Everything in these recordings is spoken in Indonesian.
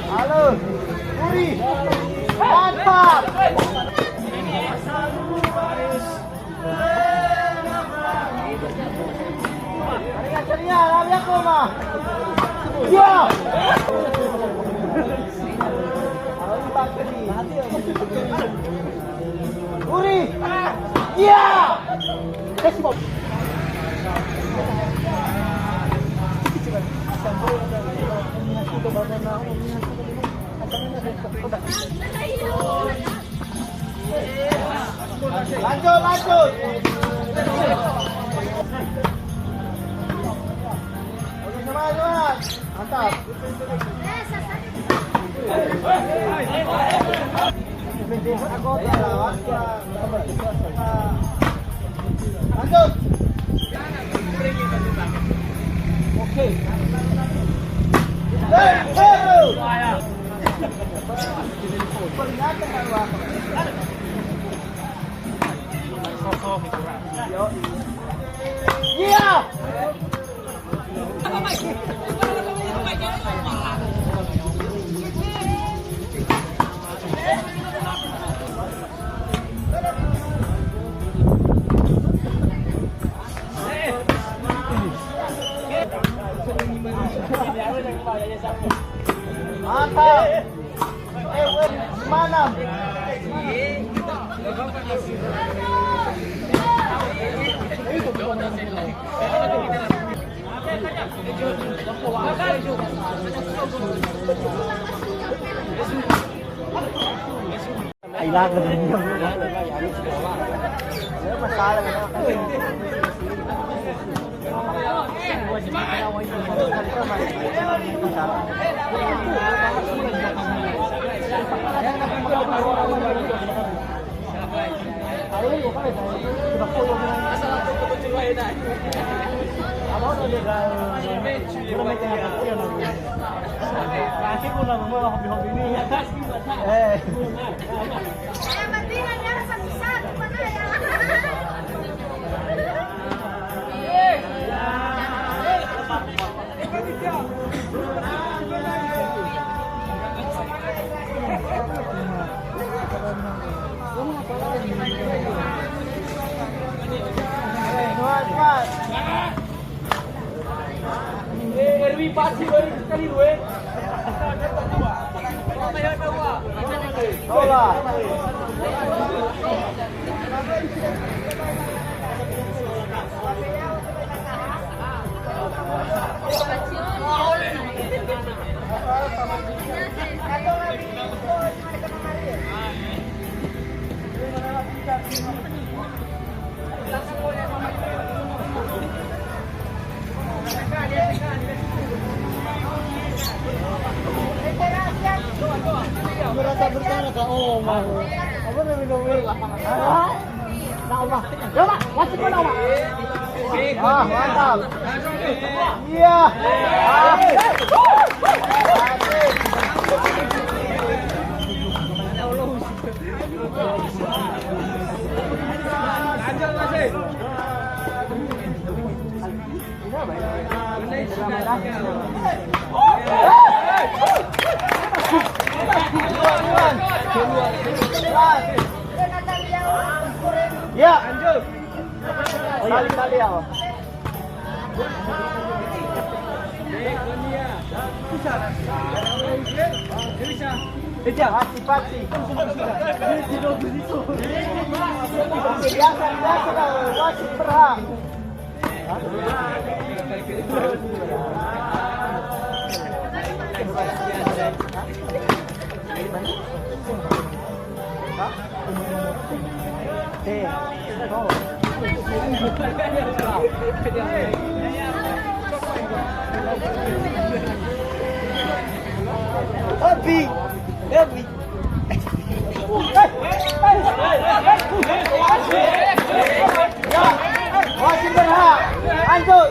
Halo, Uri, mantap. Ceria, lari aku mah. Ya. Uri, ya. Kasih bom. Lanjut, lanjut. Semangat, mantap. Lanjut. Oke. Iya. Mantap. Mana? Hilang masalah. Hobi-hobi ini ya. Yang penting ada satu-satu mana ya. Erwi pasti sekali dua. Hola. Merasa bersalah kak Om. Apa namanya? Nah, Om. Ya, Pak. Masih mana, Om? Ah, mantap. Iya. Lanjut masih. Ya, lanjut. Kali-kali ya. Pasti. Biasa wasit berhak. Happy. Wasit berhak. Lanjut.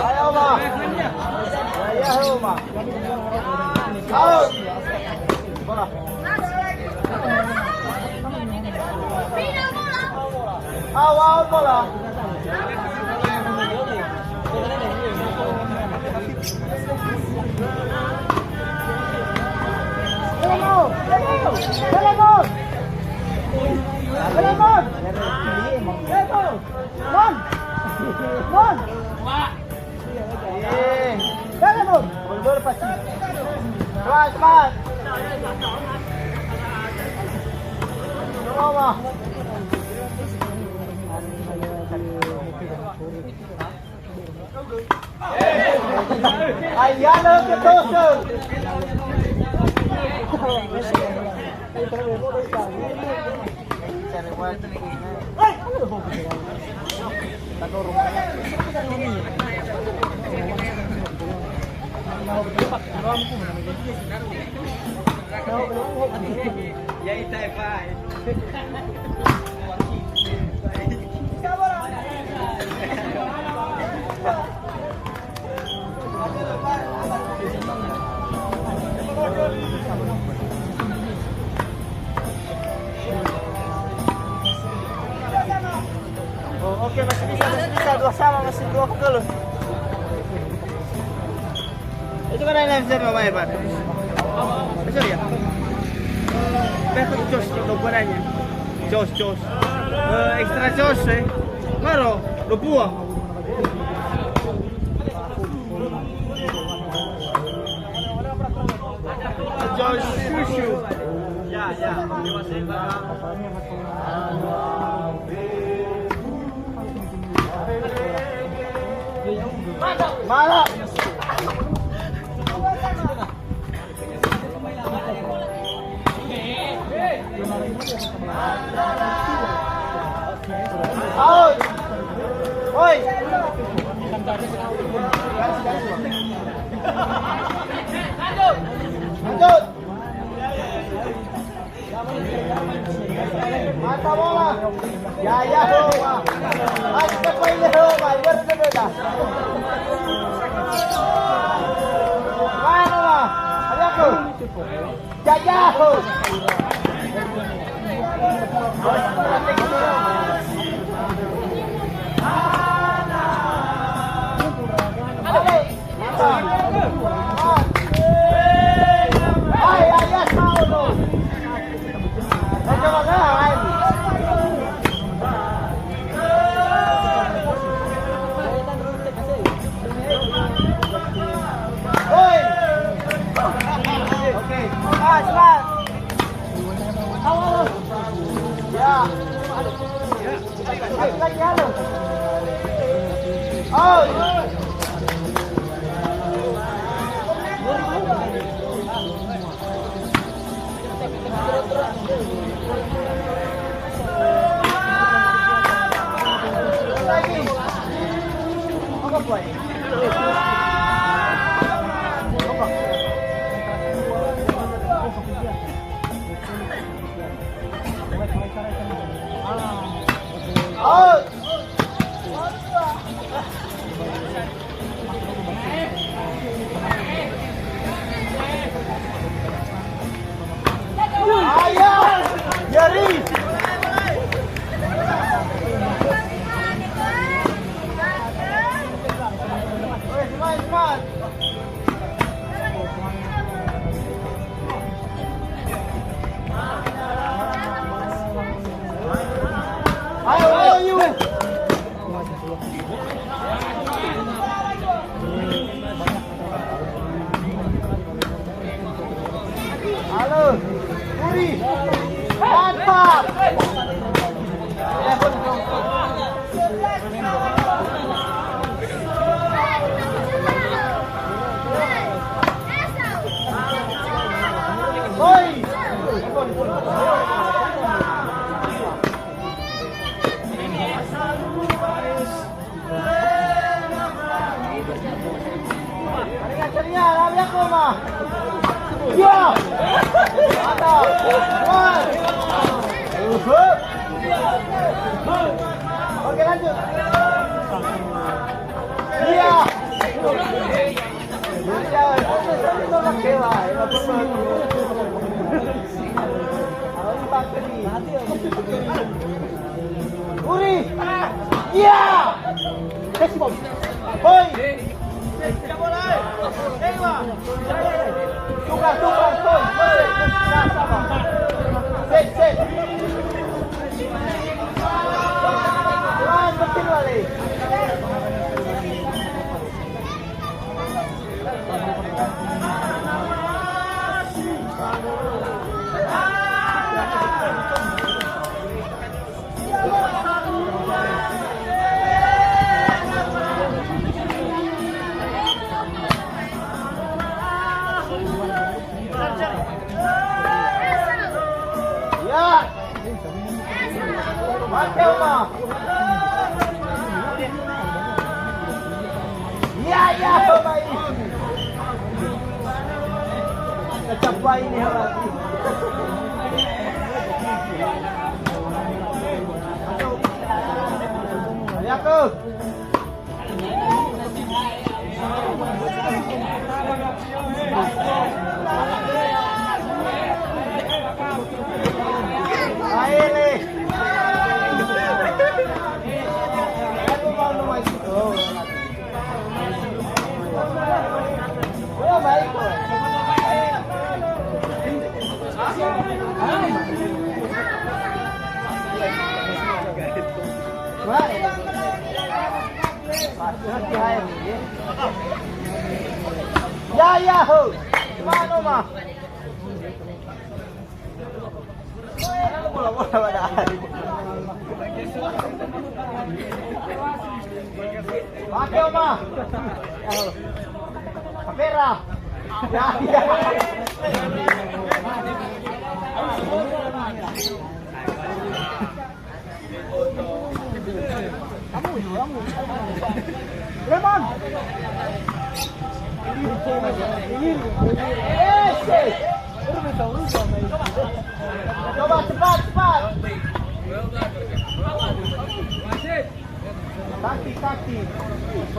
Ayo, Ma. Ayo, Ma. Out. Bola. Awal bola. Cepat. Tolong, Ayana Ketoso. E aí, Thay, vai. Oh, oke, masih bisa dua sama, masih dua gol. Itu kan ada bisa Mama Evan. Betul ya? Betul Jos lo buannya. Jos. Extra Jos Maro, lo buang. Jos Shushu. Ya. Malah. Out. Oi. Lanjut. Mata bola. Ya, Roma. Acho que Roma, agora você vai dar. Vai, Roma. Olha aqui. Ya. Halo. Uri. Mantap. Oi. Carinha, abre a coma. Ya. Mantap. Oke, lanjut. Iya. Uri. Iya. Kasih bom. Hoi. Tukar, tol. Set. Betul balik. Ya. Pakai mah. Ya, baik. Kecapai ini lagi. Ya tuh. Aile. Aku mau nomor itu. Oh, baik kok. Baik. Hati hai. Ya ho. Mana mah? Bola pada hari. Pakai mah. Kamera. Ya. Kamu. Lemon. Coba cepat. Kaki.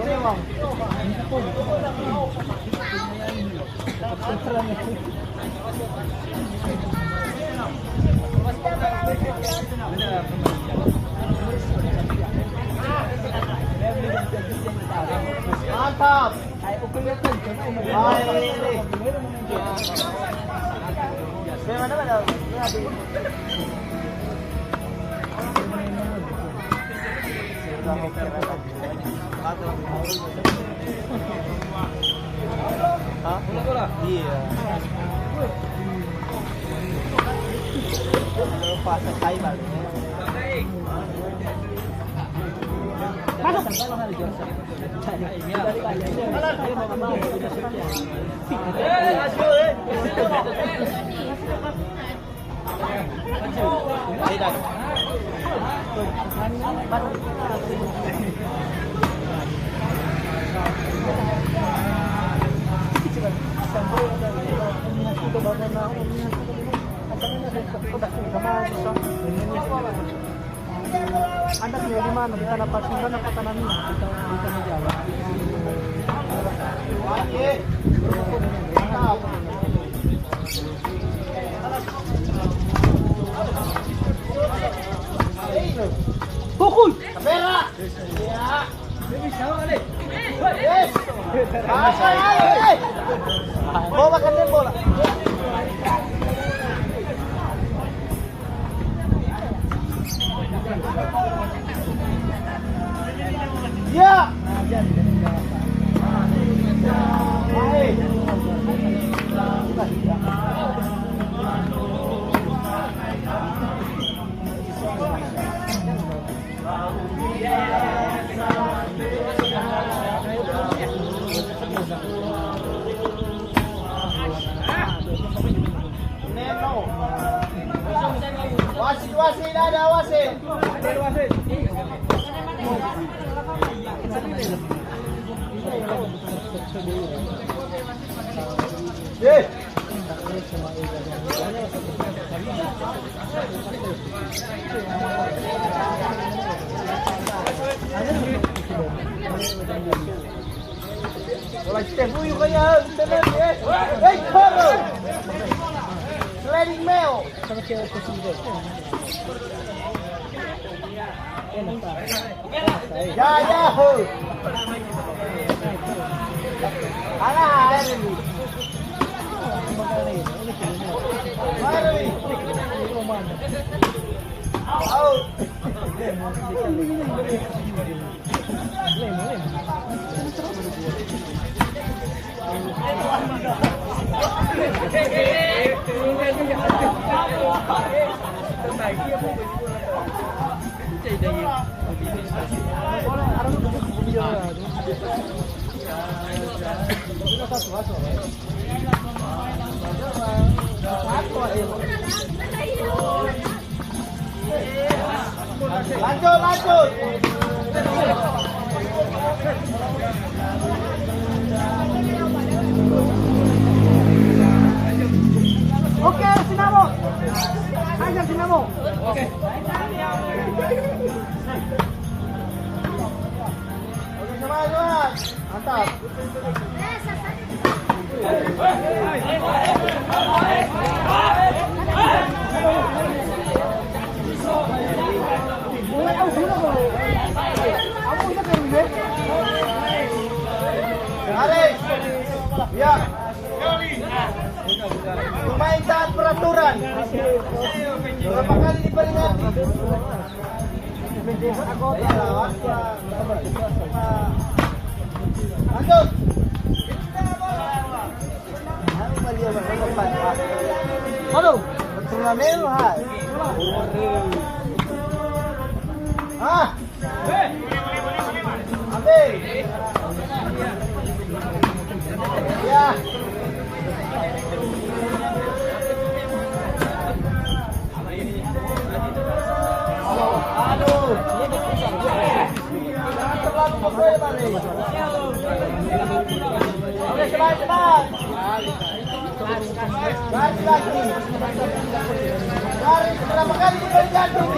Lewang. Mantap. Bola. Iya. Pas selesai balik. Anda tinggal di mana? Di tanah Pasundan apa tanah Minang? Di tanah Jawa. Pukul! Kamera! Ya! Yes! Bawa makan bola. Ya. Baik. Wasit ada wasit. Bola step dulu kaya tenan eh. Hey, koro. Sliding mail. Ya ya ho. Ala ini. Mari. Out. Lanjut. Oke, Sinamo. Hajar Sinamo. Oke. Semangat. Mantap. Alex. Ya. Pemain taat peraturan. Berapa kali diperingati? Lanjut. Aduh, turnamen hai. Ah. Ambil. Ya. Aduh. Jangan terlalu memboy balik. Oke, cepat. Lagi. Garis berapa kali diberi jantung?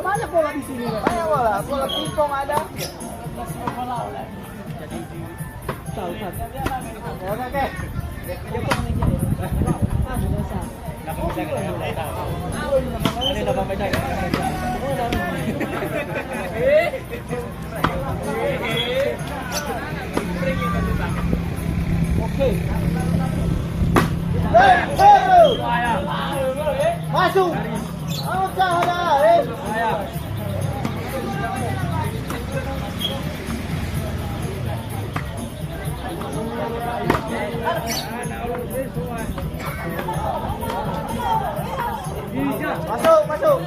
Banyak bola di sini. Banyak bola pingpong ada. Oke. Masuk. Masuk.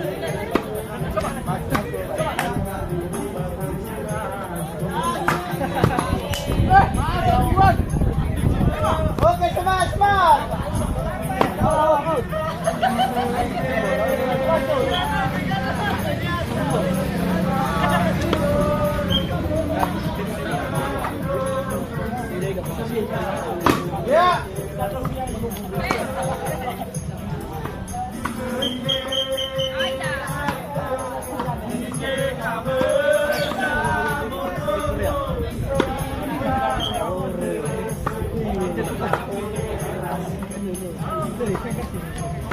Oke, semangat. Ya.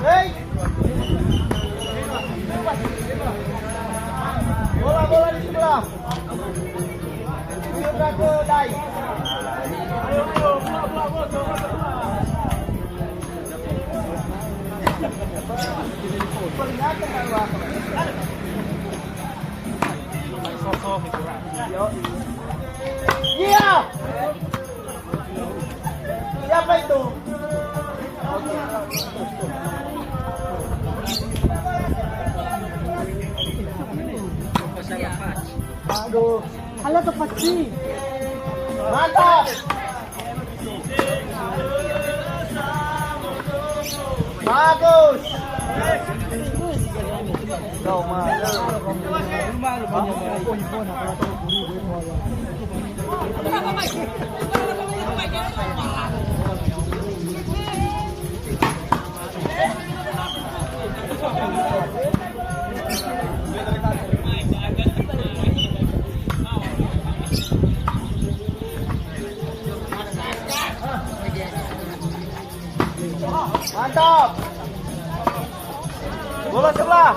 Hei. Bola di sebelah. Sudah ke dai. Iya. Siapa itu? Aduh. Hala tepat sih. Mantap. Bagus. Go, mantap. Bola sebelah.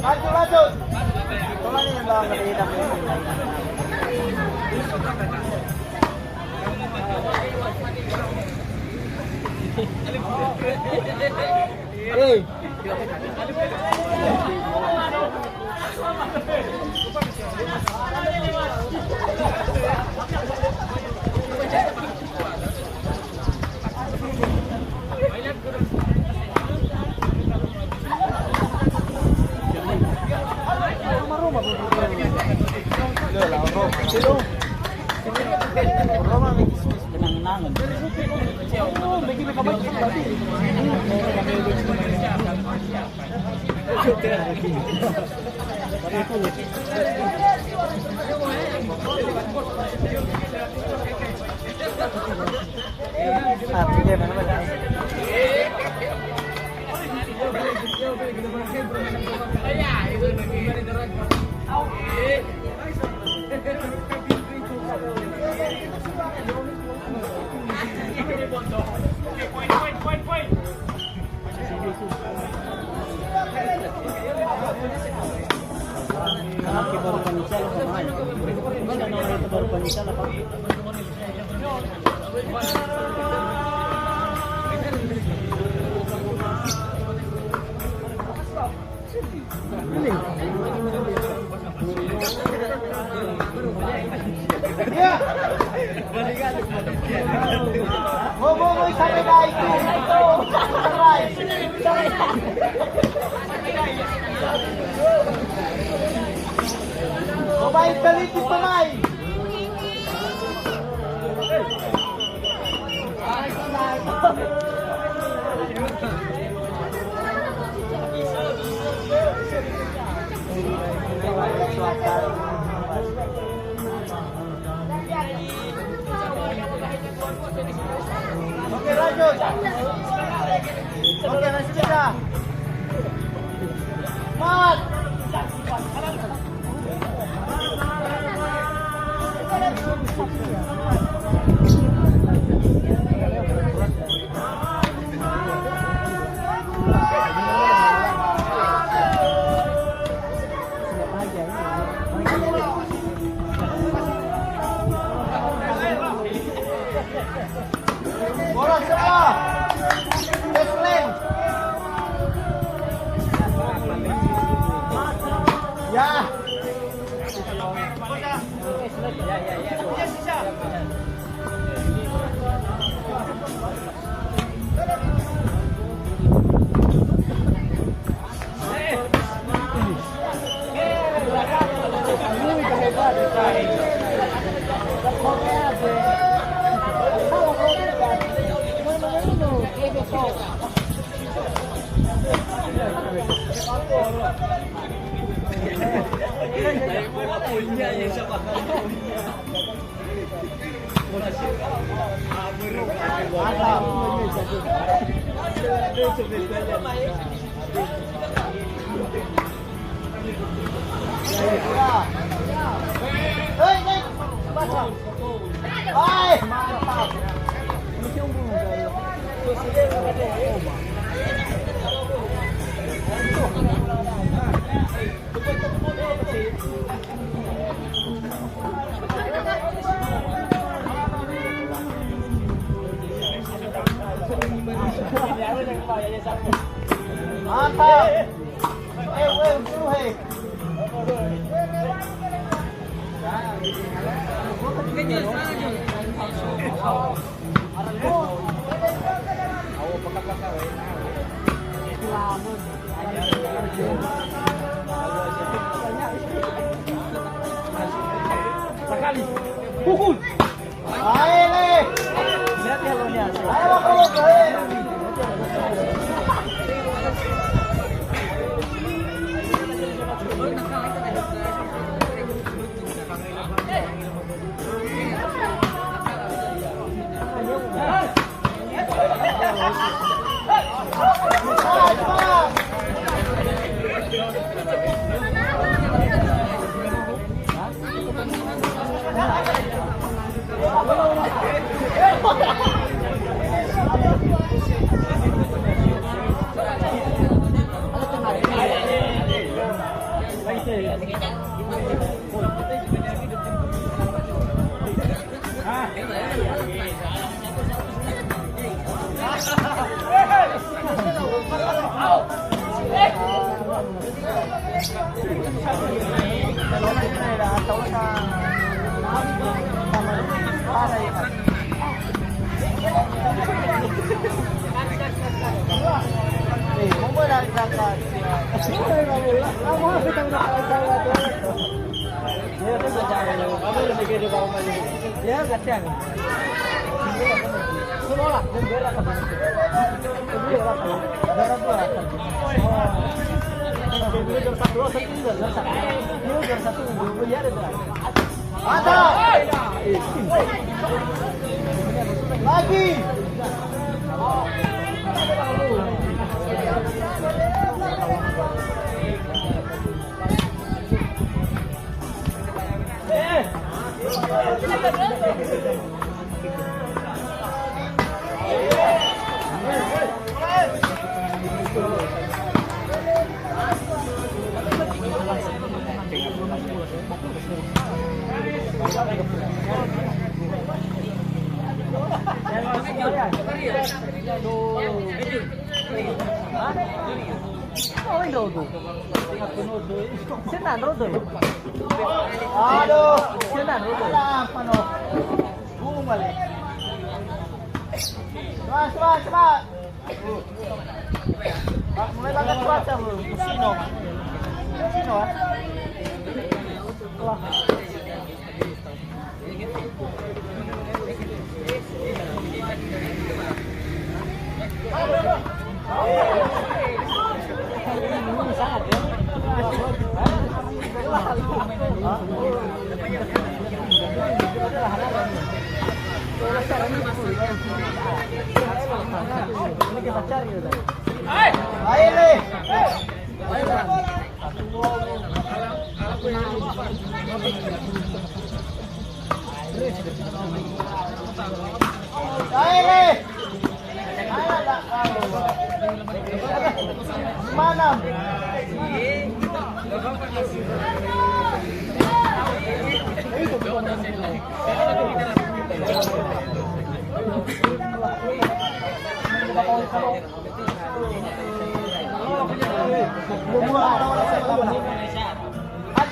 Lanjut. Bola ini yang hitam. Hey. Ngomong sampai naik itu. Pemain teliti pemain. Oke, lanjut. Oke, lanjut sudah. Mat. Bola sebelah. Deslen. Ya. Mantap. Sekali. Pukul. Ayo, Lihat ya lonya. ayo aku. Ya, kasihan. Semua bendera ke sana. Bendera tuh. Bendera satu ya ada. Mantap. Lagi. Aduh, apa no? Bung balik. Cepat. Mulai banget cuaca belum? Sino. Mana?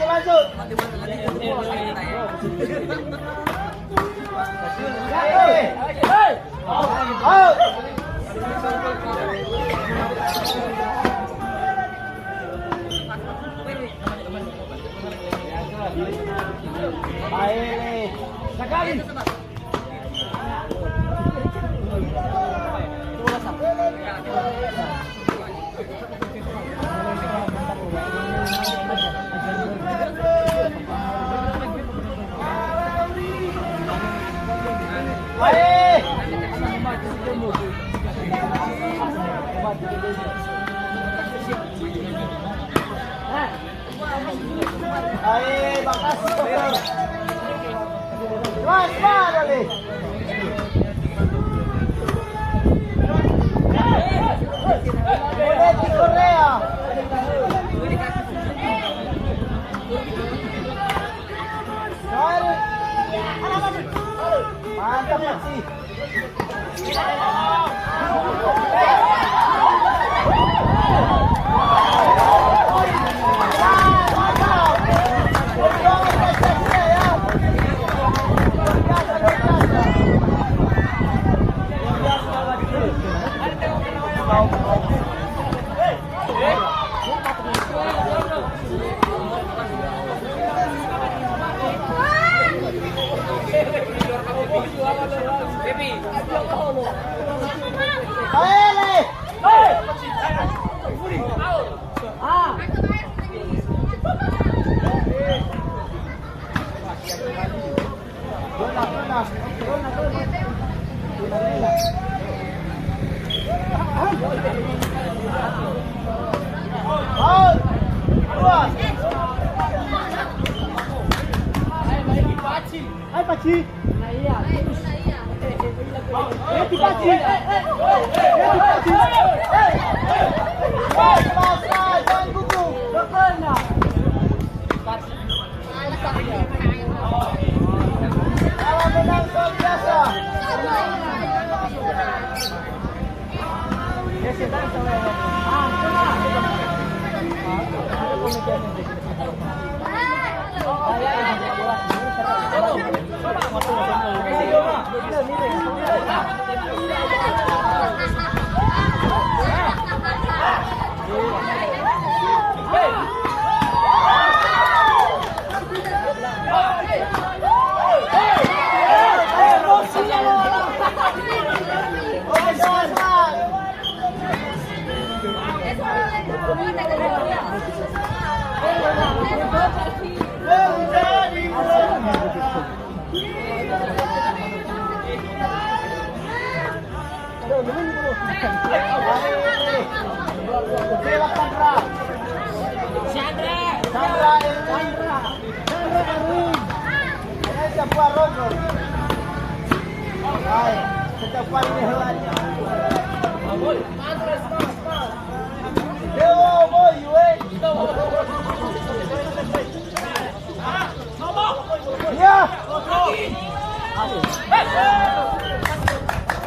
Lanjut. Sekali. Makasih. Mas, dali. Di Korea. Mantap sih. Paci. Nah iya. Paci. Paci. Jangan gugup. Benar. Kalau menang soal biasa. Ya sudah sama.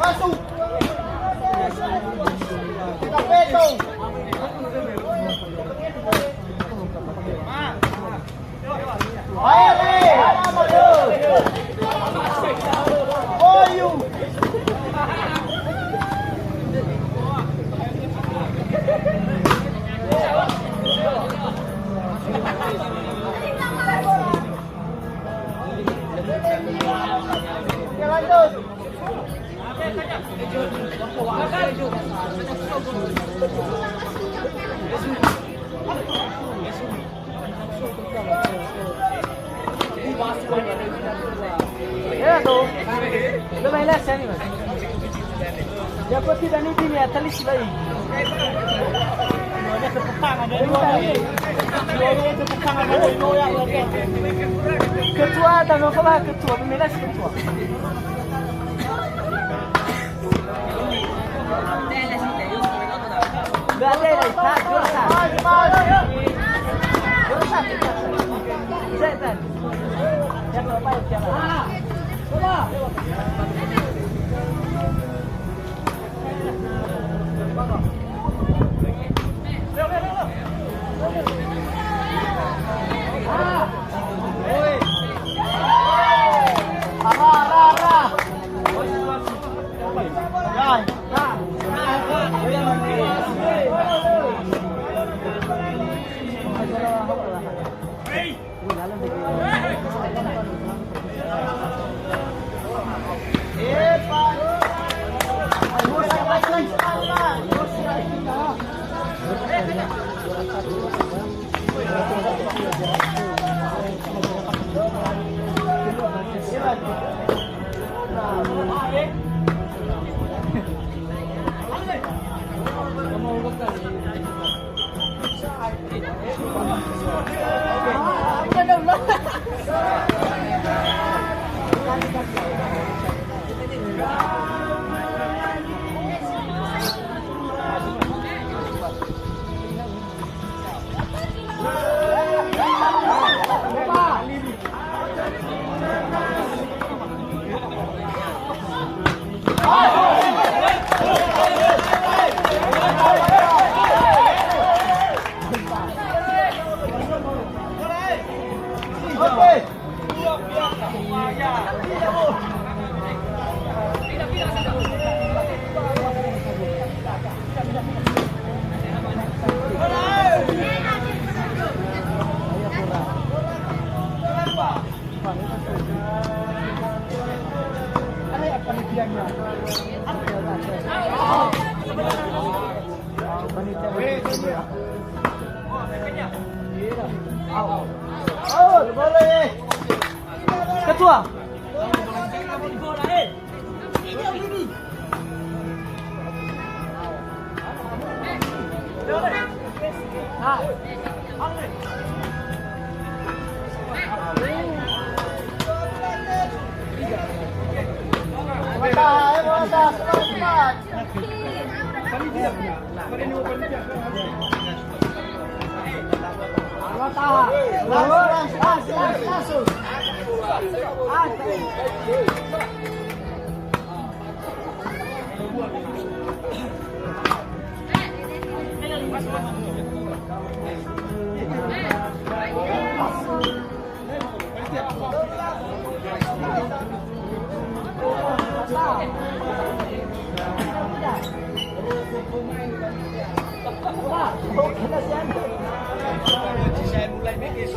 Masuk. Kita petong. Ya tuh, udah main les nih mas. Ya kok tidak nih ini atalis lagi. Dua-duanya tepuk tangan dari Noya. Ketua dan apa ketua pemilas ketua. Gak ada lagi, tak jurusan. Jurusan. Setan. Ya kalau apa ya? Coba. Ketua. Saya mulai mikir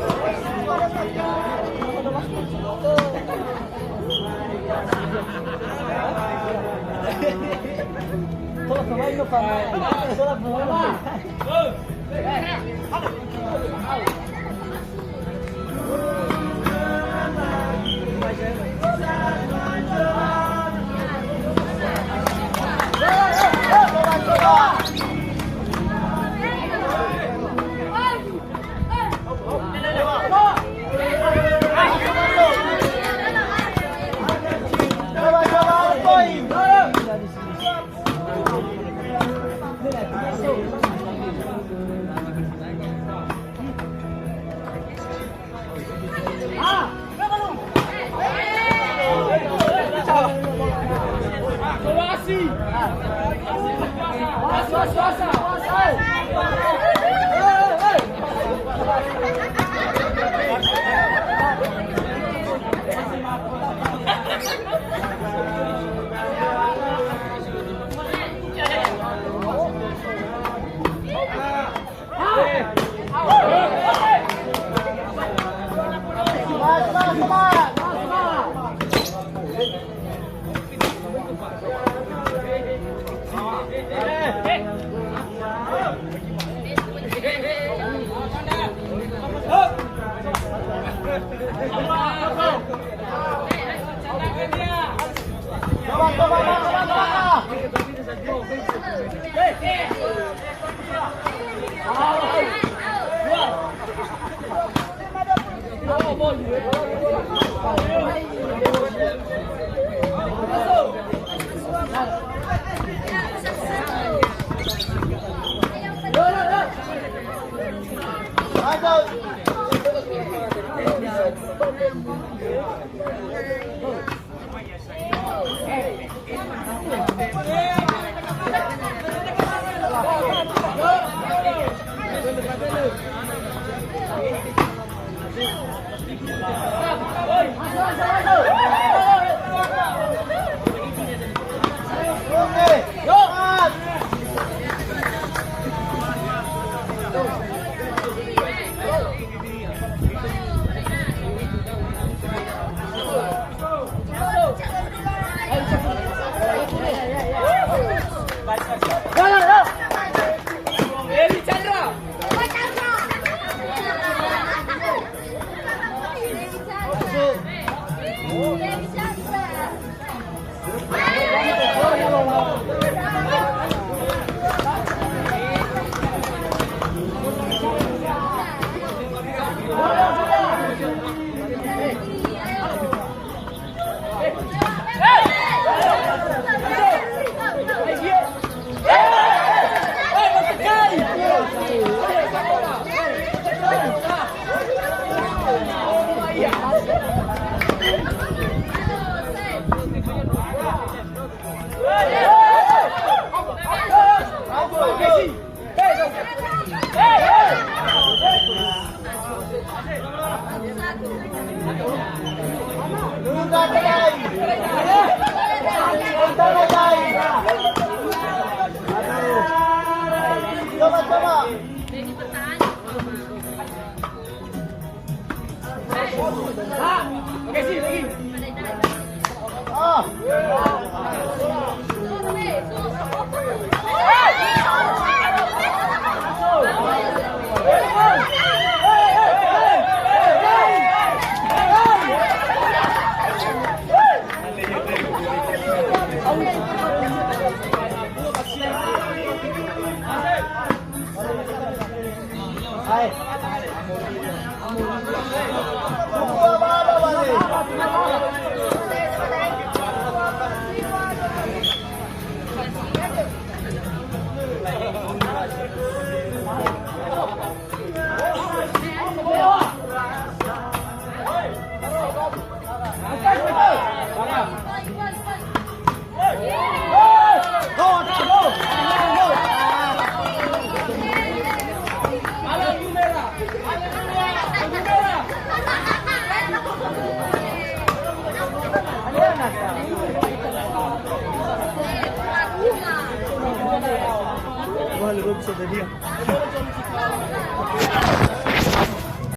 tadi ya.